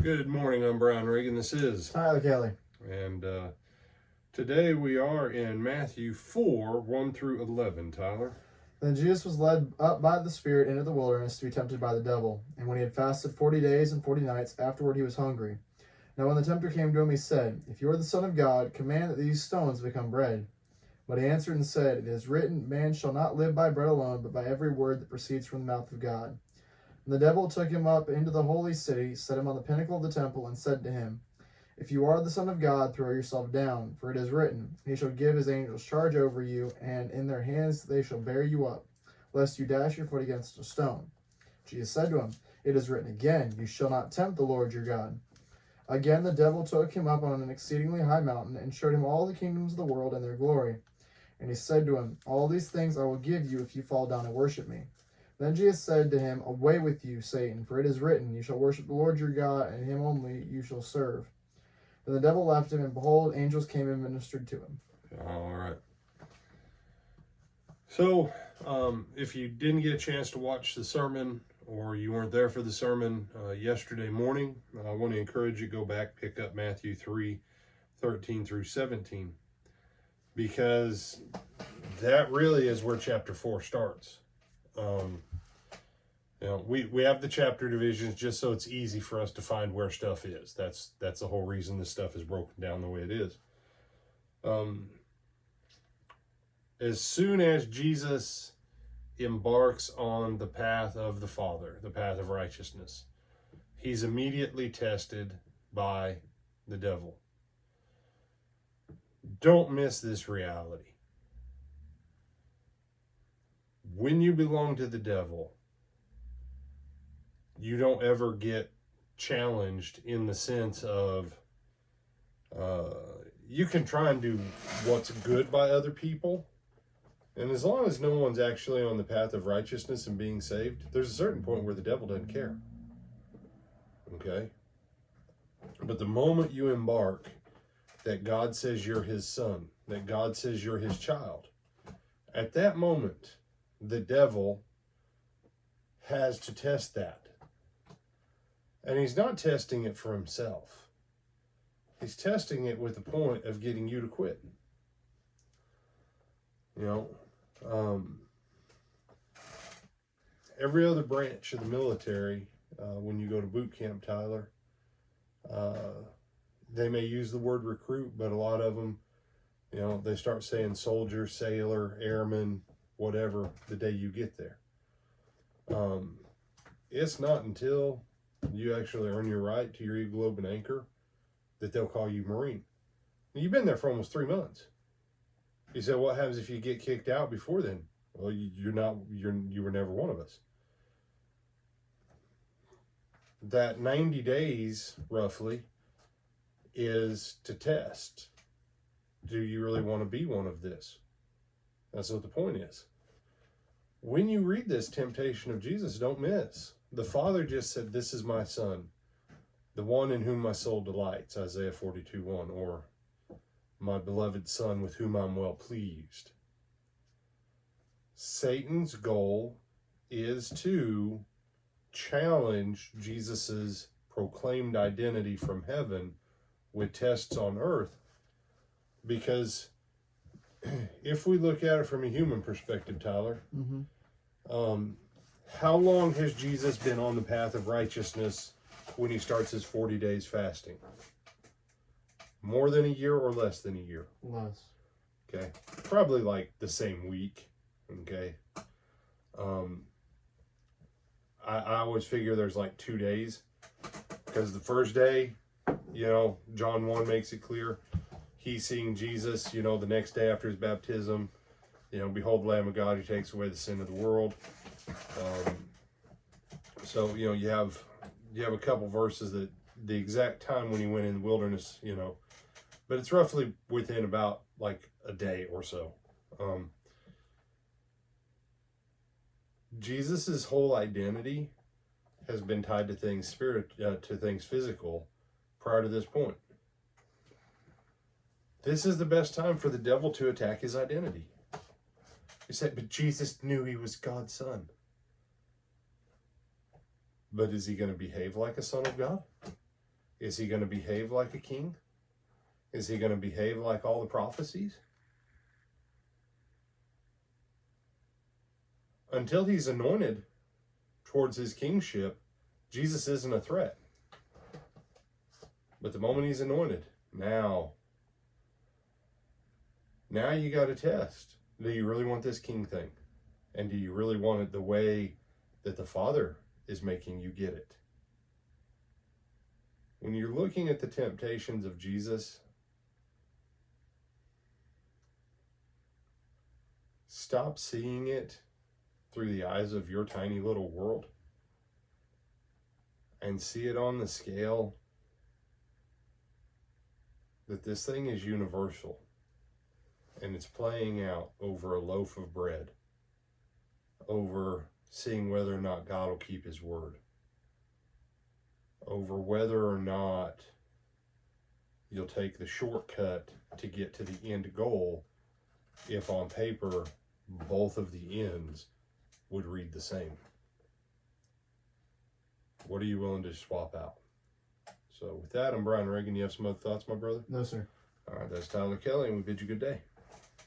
Good morning, I'm Brian Reagan. This is Tyler Kelly. And today we are in Matthew 4, 1 through 11, Tyler. Then Jesus was led up by the Spirit into the wilderness to be tempted by the devil. And when he had fasted 40 days and 40 nights, afterward he was hungry. Now when the tempter came to him, he said, If you are the Son of God, command that these stones become bread. But he answered and said, It is written, Man shall not live by bread alone, but by every word that proceeds from the mouth of God. And the devil took him up into the holy city, set him on the pinnacle of the temple, and said to him, If you are the Son of God, throw yourself down, for it is written, He shall give his angels charge over you, and in their hands they shall bear you up, lest you dash your foot against a stone. Jesus said to him, It is written again, You shall not tempt the Lord your God. Again the devil took him up on an exceedingly high mountain, and showed him all the kingdoms of the world and their glory. And he said to him, All these things I will give you if you fall down and worship me. Then Jesus said to him, Away with you, Satan, for it is written, You shall worship the Lord your God, and him only you shall serve. Then the devil left him, and behold, angels came and ministered to him. All right. So, if you didn't get a chance to watch the sermon, or you weren't there for the sermon yesterday morning, I want to encourage you to go back, pick up Matthew 3, 13 through 17, because that really is where chapter 4 starts. We have the chapter divisions just so it's easy for us to find where stuff is. That's the whole reason this stuff is broken down the way it is. As soon as Jesus embarks on the path of the Father, the path of righteousness, he's immediately tested by the devil. Don't miss this reality. When you belong to the devil, you don't ever get challenged in the sense of you can try and do what's good by other people, and as long as no one's actually on the path of righteousness and being saved, there's a certain point where the devil doesn't care. Okay? But the moment you embark that God says you're his son, that God says you're his child, at that moment the devil has to test that. And he's not testing it for himself. He's testing it with the point of getting you to quit. Every other branch of the military, when you go to boot camp, Tyler, they may use the word recruit, but a lot of them, they start saying soldier, sailor, airman, whatever, the day you get there. It's not until you actually earn your right to your Eagle Globe and Anchor that they'll call you Marine. And you've been there for almost 3 months. You said, what happens if you get kicked out before then? Well, you were never one of us. That 90 days, roughly, is to test. Do you really want to be one of this? That's what the point is. When you read this temptation of Jesus, don't miss. The Father just said, This is my Son, the one in whom my soul delights, Isaiah 42:1, or my beloved Son with whom I'm well pleased. Satan's goal is to challenge Jesus's proclaimed identity from heaven with tests on earth, because if we look at it from a human perspective, Tyler, how long has Jesus been on the path of righteousness when he starts his 40 days fasting? More than a year or less than a year? Less. Okay. Probably like the same week. Okay. I always figure there's like 2 days, because the first day, John 1 makes it clear, he's seeing Jesus, the next day after his baptism, behold the Lamb of God who takes away the sin of the world. So, you have a couple verses that the exact time when he went in the wilderness, but it's roughly within about like a day or so. Jesus's whole identity has been tied to things to things physical prior to this point. This is the best time for the devil to attack his identity. He said, but Jesus knew he was God's son. But is he going to behave like a son of God? Is he going to behave like a king? Is he going to behave like all the prophecies? Until he's anointed towards his kingship, Jesus isn't a threat. But the moment he's anointed, now you got to test. Do you really want this king thing? And do you really want it the way that the Father is making you get it? When you're looking at the temptations of Jesus, stop seeing it through the eyes of your tiny little world and see it on the scale that this thing is universal, and it's playing out over a loaf of bread, over seeing whether or not God will keep his word, over whether or not you'll take the shortcut to get to the end goal, if on paper both of the ends would read the same. What are you willing to swap out? So with that, I'm Brian Reagan. You have some other thoughts, my brother? No, sir. All right, that's Tyler Kelly, and we bid you good day.